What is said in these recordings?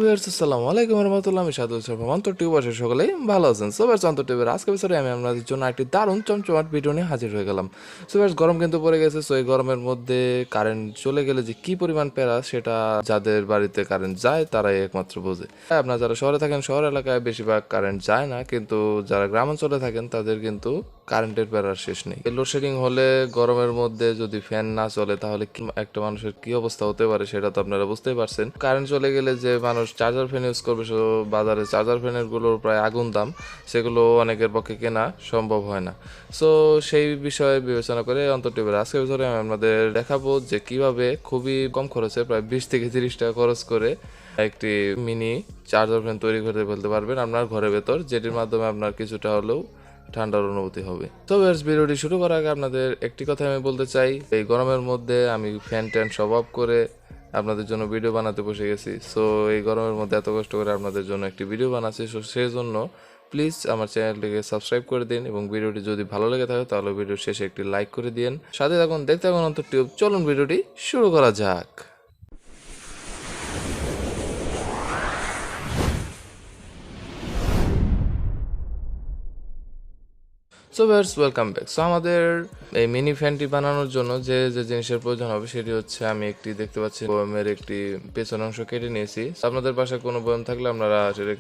Viewers আসসালামু আলাইকুম ওয়া রাহমাতুল্লাহি আমি সাদুল সরফ অন্তর টিউবাসে সকলেই ভালো আছেন। সো ভিউয়ার্স অন্তর টিউবের আজকে বিষয়ে আমি আপনাদের জন্য একটি দারুণ চমচমাট ভিডিও নিয়ে হাজির হয়ে গেলাম। সো ভিউয়ার্স গরম কিন্তু পড়ে গেছে। সো এই গরমের মধ্যে কারেন্ট চলে গেলে যে কি পরিমাণ প্যারা সেটা যাদের বাড়িতে কারেন্ট যায় তারাই একমাত্র বোঝে। আপনারা যারা শহরে থাকেন শহর এলাকায় বেশিরভাগ কারেন্ট যায় না, কিন্তু যারা গ্রামাঞ্চলে থাকেন তাদের কিন্তু কারেন্টের প্যারার শেষ নেই। লোডশেডিং হলে গরমের মধ্যে যদি ফ্যান না চলে তাহলে একটা মানুষের কি অবস্থা হতে পারে সেটা তো আপনারা বুঝতেই পারছেন। কারেন্ট চলে গেলে যে মানুষ চার্জার ফ্যান ইউজ করবে, বাজারে চার্জার ফ্যানের গুলোর প্রায় আগুন দাম, সেগুলো অনেকের পক্ষে কেনা সম্ভব হয় না। সো সেই বিষয়ে বিবেচনা করে অন্তর টিউবের আজকের ভিডিওতে আমি আপনাদের দেখাবো যে কিভাবে খুবই কম খরচে প্রায় 20 থেকে 30 টাকা খরচ করে একটি মিনি চার্জার ফ্যান তৈরি করে ফেলতে পারবেন আপনার ঘরের ভেতর, যেটির মাধ্যমে আপনার কিছুটা হলেও ঠান্ডার অনুভূতি হবে। তো ভিউয়ার্স ভিডিওটি শুরু করার আগে আপনাদের একটি কথা আমি বলতে চাই, এই গরমের মধ্যে আমি ফ্যান ট্যান সব অফ করে আপনাদের জন্য ভিডিও বানাতে বসে গেছি। সো এই গরমের মধ্যে এত কষ্ট করে আপনাদের জন্য একটি ভিডিও বানাচ্ছি। সো সেই জন্য প্লিজ আমার চ্যানেলটিকে সাবস্ক্রাইব করে দিন এবং ভিডিওটি যদি ভালো লেগে থাকে তাহলে ভিডিওর শেষে একটি লাইক করে দিন। সাথে থাকুন, দেখতে থাকুন অন্তর টিউব। চলুন ভিডিওটি শুরু করা যাক। So viewers welcome back. So আমাদের এই মিনি ফ্যানটি বানানোর জন্য যে যে জিনিসের প্রয়োজন হবে সেটি হচ্ছে, আমি একটি দেখতে পাচ্ছি বয়ামের একটি পেছন অংশ কেটে নিয়েছি। আপনাদের বাসায় কোনো বয়াম থাকলে আপনারা সেটা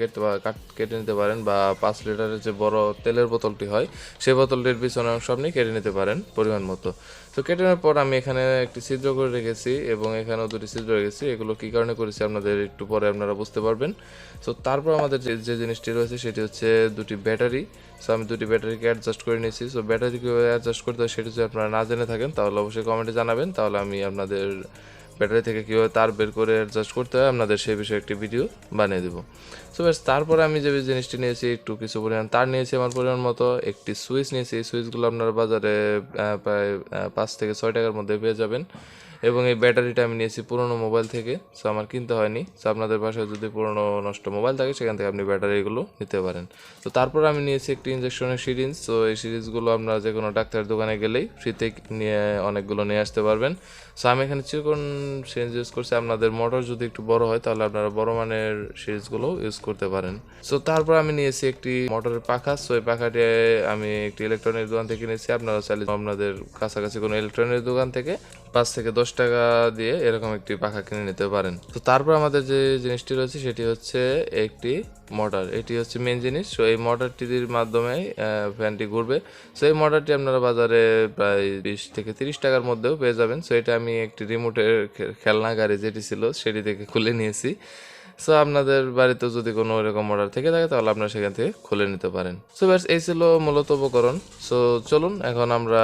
কেটে নিতে পারেন, বা 5 লিটারের যে বড় তেলের বোতলটি হয় সেই বোতলটির পিছন অংশ আপনি কেটে নিতে পারেন পরিমাণ মতো। তো কেটে নেওয়ার পর আমি এখানে একটি ছিদ্র করে রেখেছি এবং এখানেও 2টি ছিদ্র রেখেছি। এগুলো কী কারণে করেছি আপনাদের একটু পরে আপনারা বুঝতে পারবেন। তো তারপর আমাদের যে জিনিসটি রয়েছে সেটি হচ্ছে 2টি ব্যাটারি। সো আমি 2টি ব্যাটারিকে অ্যাডজাস্ট করে নিয়েছি। সো ব্যাটারি কীভাবে অ্যাডজাস্ট করতে হয় সেটি যদি আপনারা না জেনে থাকেন তাহলে অবশ্যই কমেন্টে জানাবেন, তাহলে আমি আপনাদের ব্যাটারি থেকে কীভাবে তার বের করে অ্যাডজাস্ট করতে হয় আপনাদের সেই বিষয়ে একটি ভিডিও বানিয়ে দেবো। সো ব্যাস তারপরে আমি যে জিনিসটি নিয়েছি, একটু কিছু পরিমাণ তার নিয়েছি আমার পরিমাণ মতো, একটি সুইচ নিয়েছি। এই সুইচগুলো আপনারা বাজারে প্রায় 5 থেকে 6 টাকার মধ্যে পেয়ে যাবেন। এবং এই ব্যাটারিটা আমি নিয়েছি পুরনো মোবাইল থেকে। সো আমার কিনতে হয়নি। সো আপনাদের বাসায় যদি পুরনো নষ্ট মোবাইল থাকে সেখান থেকে আপনি ব্যাটারিগুলো নিতে পারেন। তো তারপর আমি নিয়েছি একটি ইঞ্জেকশনের সিরিঞ্জ। সো এই সিরিঞ্জগুলো আপনারা যে কোনো ডাক্তারের দোকানে গেলেই ফ্রিতে নিয়ে অনেকগুলো নিয়ে আসতে পারবেন। সো আমি এখানে চিকন সিরিঞ্জ ইউজ করছি। আপনাদের মোটর যদি একটু বড় হয় তাহলে আপনারা বড় মানের সিরিঞ্জগুলো ইউজ করতে পারেন। সো তারপর আমি নিয়েছি একটি মোটরের পাখা। সো এই পাখাটি আমি একটি ইলেকট্রনিক দোকান থেকে নিয়েছি। আপনারা চাইলে আপনাদের কাছাকাছি কোনো ইলেকট্রনিক দোকান থেকে 5 থেকে 10 টাকা দিয়ে এরকম একটি পাখা কিনে নিতে পারেন। তো তারপর আমাদের যে জিনিসটি রয়েছে সেটি হচ্ছে একটি মোটর। এটি হচ্ছে মেন জিনিস। সো এই মোটরটির মাধ্যমে ফ্যানটি ঘুরবে। সো এই মোটরটি আপনারা বাজারে প্রায় 20 থেকে 30 টাকার মধ্যেও পেয়ে যাবেন। সো এটা আমি একটি রিমোটের খেলনা গাড়ি যেটি ছিল সেটি থেকে খুলে নিয়েছি। সো আপনাদের বাড়িতে যদি কোনো এরকম মোটর থেকে থাকে তাহলে আপনারা সেখান থেকে খুলে নিতে পারেন। সো ব্যাস এই ছিল মূলত উপকরণ। সো চলুন এখন আমরা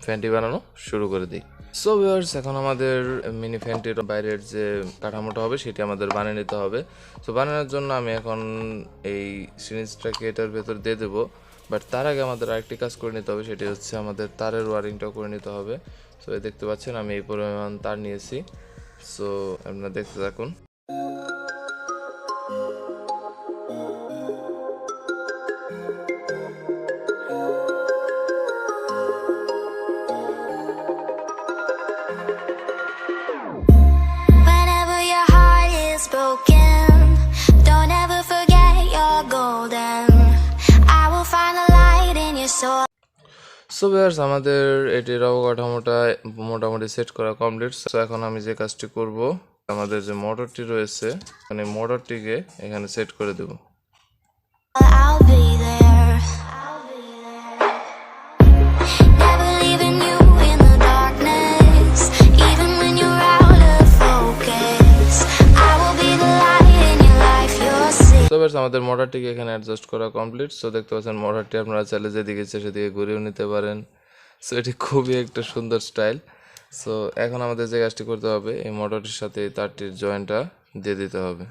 ফ্যানটি বানানো শুরু করে দিই। সো ভিউয়ার্স এখন আমাদের মিনি ফ্যানটির বাইরের যে কাঠামোটা হবে সেটি আমাদের বানিয়ে নিতে হবে। সো বানানোর জন্য আমি এখন এই সিরিঞ্জটাকে এটার ভেতর দিয়ে দেবো। বাট তার আগে আমাদের আরেকটি কাজ করে নিতে হবে, সেটি হচ্ছে আমাদের তারের ওয়ারিংটাও করে নিতে হবে। সো এই দেখতে পাচ্ছেন আমি এই পরিমাণ তার নিয়েছি। সো আপনারা দেখতে থাকুন। সো ভিউয়ার্স আমাদের এটির অবকাঠামোটা মোটামুটি সেট করা কমপ্লিট। সো এখন আমি যে কাজটি করব, আমাদের যে মোটরটি রয়েছে মানে মোটরটিকে এখানে সেট করে দেব। আমাদের মোটরটিকে এখানে অ্যাডজাস্ট করা কমপ্লিট। সো দেখতে পাচ্ছেন মোটরটি আপনারা চাইলে যেদিকে ইচ্ছে সেদিকে ঘুরিয়েও নিতে পারেন। সো এটি খুবই একটা সুন্দর স্টাইল। সো এখন আমাদের যে কাজটি করতে হবে, এই মোটরটির সাথে তারটির জয়েন্টটা দিয়ে দিতে হবে।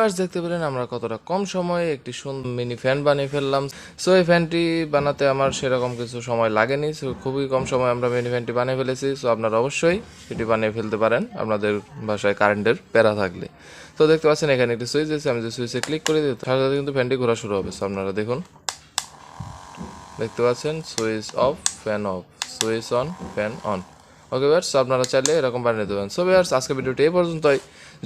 ভিউয়ার্স দেখতে পেলেন আমরা কতটা কম সময়ে একটি সুন্দর মিনি ফ্যান বানিয়ে ফেললাম। সো এই ফ্যানটি বানাতে আমার সেরকম কিছু সময় লাগেনি, সো খুবই কম সময় আমরা মিনি ফ্যানটি বানিয়ে ফেলেছি। সো আপনারা অবশ্যই এটি বানিয়ে ফেলতে পারেন আপনাদের বাসায় কারেন্টের প্যারা থাকলে। তো দেখতে পাচ্ছেন এখানে একটি সুইচ আছে, আমি যে সুইচে ক্লিক করে দিই তার সাথে কিন্তু ফ্যানটি ঘোরা শুরু হবে। সো আপনারা দেখুন, দেখতে পাচ্ছেন switch off, fan of, switch on, fan on. Okay viewers, আপনারা চাইলে এরকম বানিয়ে দেবেন। সো ভিউয়ার্স, আজকে ভিডিওটি এই পর্যন্তই।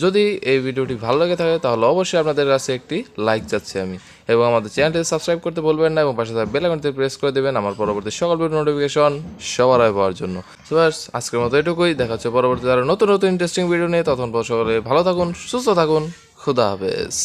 যদি এই ভিডিওটি ভালো লেগে থাকে তাহলে অবশ্যই আপনাদের কাছে একটি লাইক চাচ্ছি আমি, এবং আমাদের চ্যানেলটি সাবস্ক্রাইব করতে বলবেন না, এবং পাশে থাকা বেল আইকনটি প্রেস করে দেবেন আমার পরবর্তী সকল ভিডিও নোটিফিকেশন সবার আগে পাওয়ার জন্য। সো ভিউয়ার্স, আজকের মতো এটুকুই। দেখা হচ্ছে পরবর্তীতে আরও নতুন নতুন ইন্টারেস্টিং ভিডিও নিয়ে। তখন সকলে ভালো থাকুন, সুস্থ থাকুন, খুদা হাফেজ।